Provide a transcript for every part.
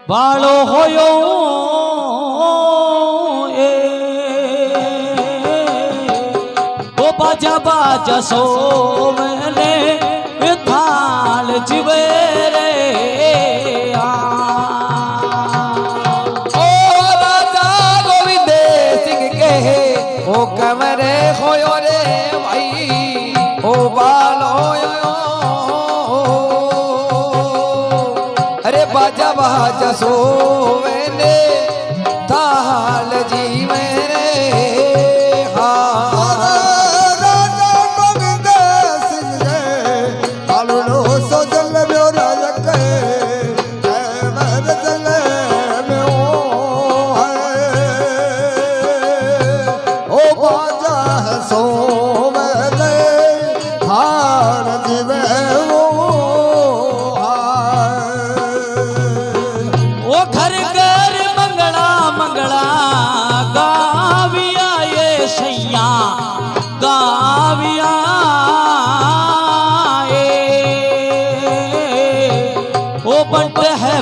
વાળો હોયો એ ઓ બાજા બાજા સોવને થાળ જીવે રે ઓ રાજા ગોવિંદ સિંહ કહે ઓ કમરે હોયો રે ભાઈ ઓ બાલો અરે બાજા બાજા સોવે ને થાળ જીવે રે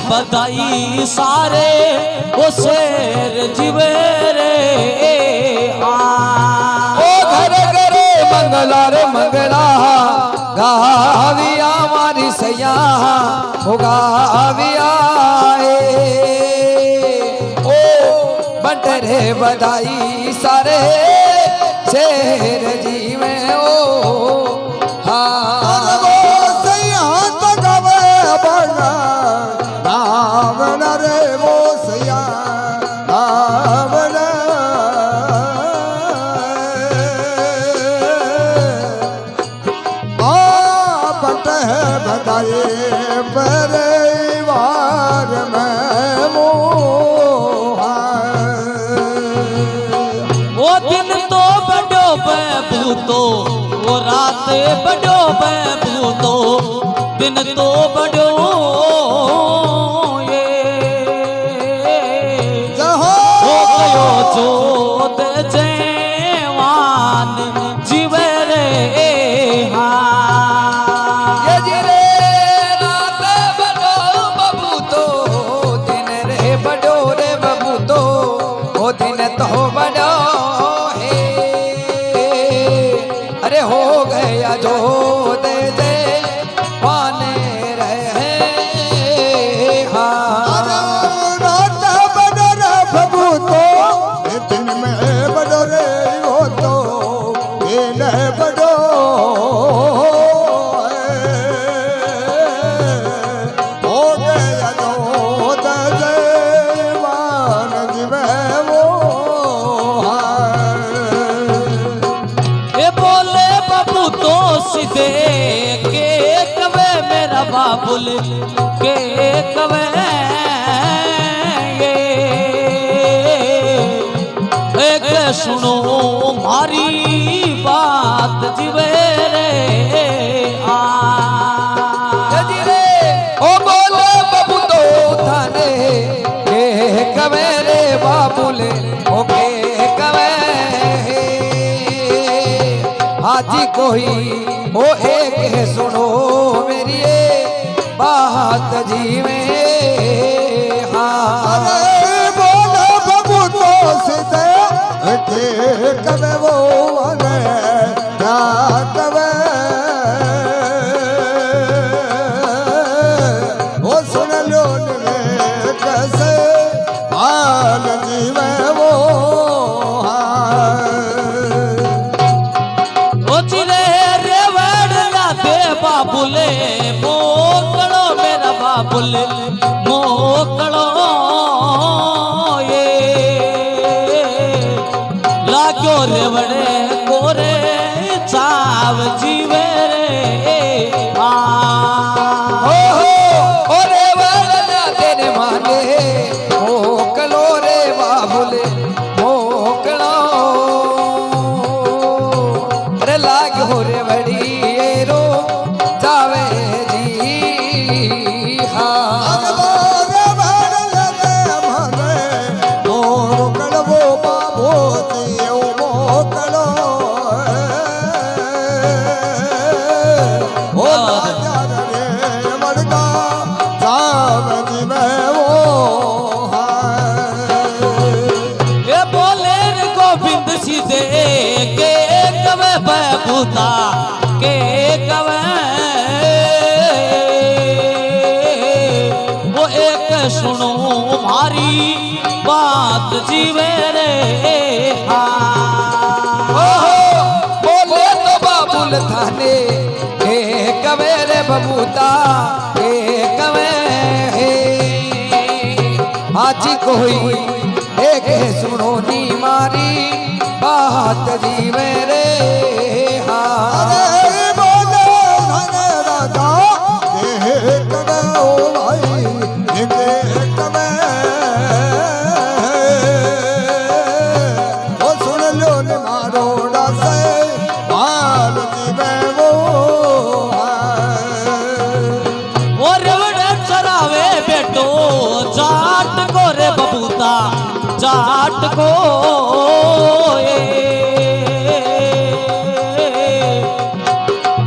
बधाई सारे वो शेर जीवे रे ओ घर घरे मंगला रे मंगला गाविया मारी सैया हो गाविया ओ बंट रे बधाई सारे शेर जीवे ओ परिवार में वो दिन तो बड़ो बूतो वो रात बड़ो बूतो दिन तो बड़ो ये हो गयो जोत जवान जीवे रे तो बड़ो है अरे हो गया जो दे दे पाने रहे रात बड़ो रे प्रभु तो दिन में बड़ो रे हो तो दिन बड़ो हो गया जो दे सीधे के कवे मेरा बाबुल के कवे एक सुनो मारी बात जीवे रे ओ बोले बाबू तो थाने के कवे रे बाबुल ओ के कवे हाजी कोई ओ एक है सुनो मेरी बात जीवे बोला बाबू तो सीधे के कवे वो क्या कवे वो सुन लो कैसे हाल जीवे वो बाबुले मोकड़ो मेरा बाबुले मोकड़ो ये लाग्यो रेवड़े कोरे चाव जीवे रे ओ रेवड़ ना तेरे माने मोकलो रे बाबुले मोकड़ो रे लाग्यो रेवड़ी रो जावे जी हाँ बबूता के कवे वो एक सुनो मारी बात जीवे रे बोले तो बाबुल थाने हे कवे रे बबूता हे कवे आज कोई एक सुनो नी मारी बात जीवे रे अरे बोले धने राजा देख कवे ओ भाई देख कवे ओ सुन लो ने मारो डासे बाल जीवे वो वो रेवड़े चरावे बेटो जाट को रे बबूता जाट को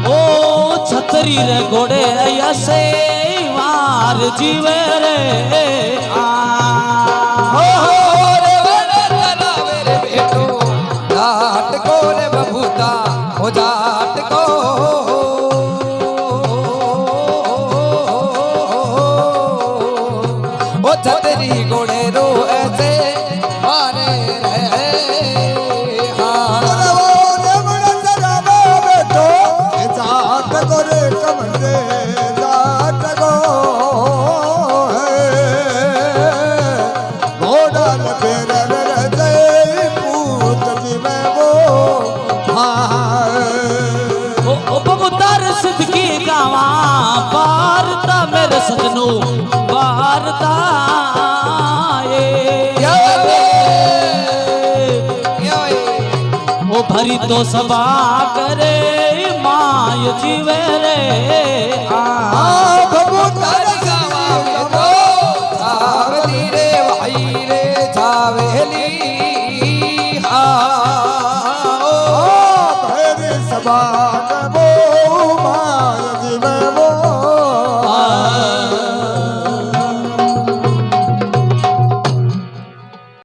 ओ छतरी रे घोड़े ऐसे मार जीवे रे रे वड़े चलावे रे बेटो जाट को रे बबूता ओ जाट को ओ छतरी घोड़े रो ऐसे मारे रहे अरे वो रेवड़ा चरावे बेटो जाट को रे कमरे जाट को घोड़ा ने फेर रे पूत जीवे वो ओ बबूता रसद की गावा बारता मेरे सजनो बारता ओ भरी तो सभा करे माय जीवे रे बबूता